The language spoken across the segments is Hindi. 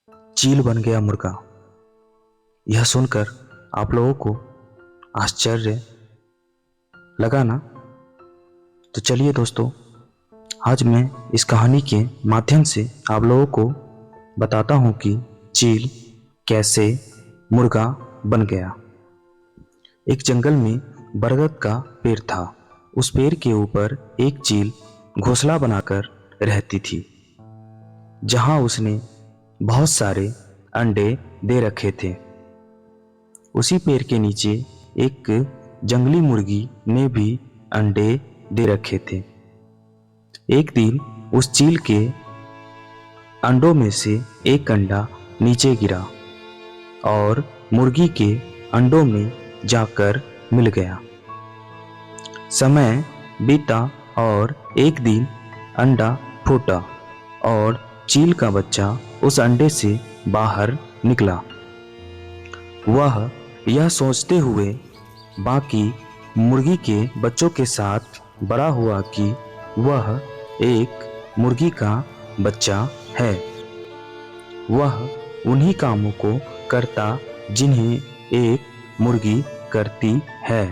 चील बन गया मुर्गा। यह सुनकर आप लोगों को आश्चर्य लगा ना? तो चलिए दोस्तों, आज मैं इस कहानी के माध्यम से आप लोगों को बताता हूँ कि चील कैसे मुर्गा बन गया। एक जंगल में बरगद का पेड़ था। उस पेड़ के ऊपर एक चील घोंसला बनाकर रहती थी, जहाँ उसने बहुत सारे अंडे दे रखे थे। उसी पेड़ के नीचे एक जंगली मुर्गी ने भी अंडे दे रखे थे। एक दिन उस चील के अंडों में से एक अंडा नीचे गिरा और मुर्गी के अंडों में जाकर मिल गया। समय बीता और एक दिन अंडा फूटा और चील का बच्चा उस अंडे से बाहर निकला। वह यह सोचते हुए बाकी मुर्गी के बच्चों के साथ बड़ा हुआ कि वह एक मुर्गी का बच्चा है। वह उन्हीं कामों को करता जिन्हें एक मुर्गी करती है।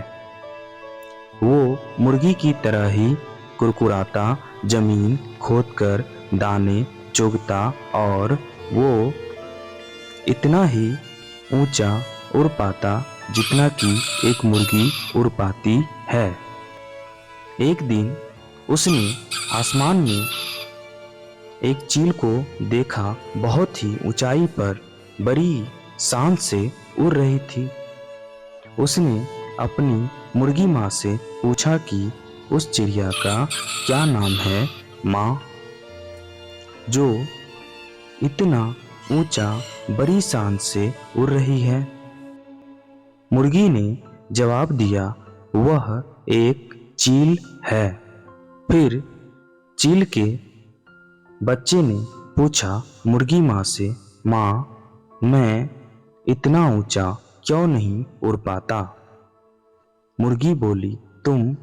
वो मुर्गी की तरह ही कुरकुराता, जमीन खोदकर दाने चुगता और वो इतना ही ऊंचा उड़ पाता जितना कि एक मुर्गी उड़ पाती है। एक दिन उसने आसमान में एक चील को देखा, बहुत ही ऊंचाई पर बड़ी शान से उड़ रही थी। उसने अपनी मुर्गी माँ से पूछा कि उस चिड़िया का क्या नाम है माँ, जो इतना ऊंचा बड़ी शान से उड़ रही है। मुर्गी ने जवाब दिया, वह एक चील है। फिर चील के बच्चे ने पूछा मुर्गी माँ से, माँ, मैं इतना ऊंचा क्यों नहीं उड़ पाता? मुर्गी बोली, तुम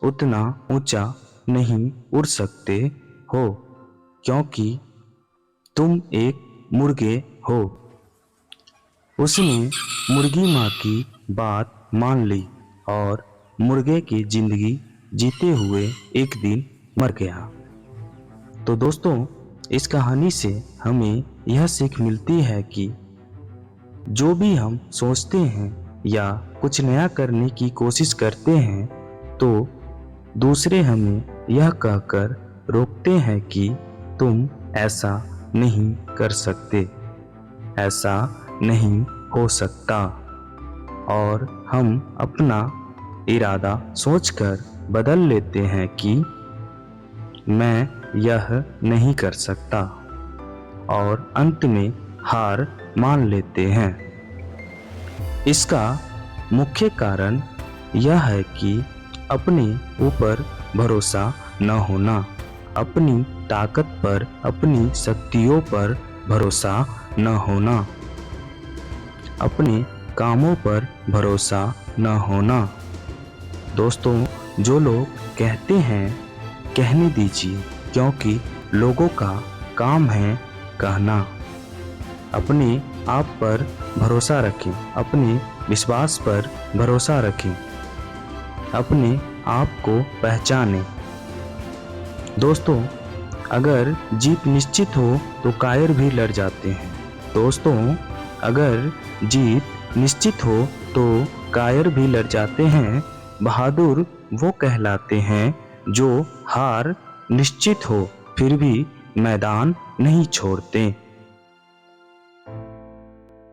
उतना ऊंचा नहीं उड़ सकते हो क्योंकि तुम एक मुर्गे हो। उसने मुर्गी माँ की बात मान ली और मुर्गे की जिंदगी जीते हुए एक दिन मर गया। तो दोस्तों, इस कहानी से हमें यह सीख मिलती है कि जो भी हम सोचते हैं या कुछ नया करने की कोशिश करते हैं, तो दूसरे हमें यह कहकर रोकते हैं कि तुम ऐसा नहीं कर सकते, ऐसा नहीं हो सकता, और हम अपना इरादा सोचकर बदल लेते हैं कि मैं यह नहीं कर सकता, और अंत में हार मान लेते हैं। इसका मुख्य कारण यह है कि अपने ऊपर भरोसा न होना, अपनी ताकत पर, अपनी शक्तियों पर भरोसा न होना, अपने कामों पर भरोसा न होना। दोस्तों, जो लोग कहते हैं कहने दीजिए, क्योंकि लोगों का काम है कहना। अपने आप पर भरोसा रखें, अपने विश्वास पर भरोसा रखें, अपने आप को पहचानें। दोस्तों, अगर जीत निश्चित हो तो कायर भी लड़ जाते हैं। दोस्तों, अगर जीत निश्चित हो तो कायर भी लड़ जाते हैं। बहादुर वो कहलाते हैं जो हार निश्चित हो फिर भी मैदान नहीं छोड़ते।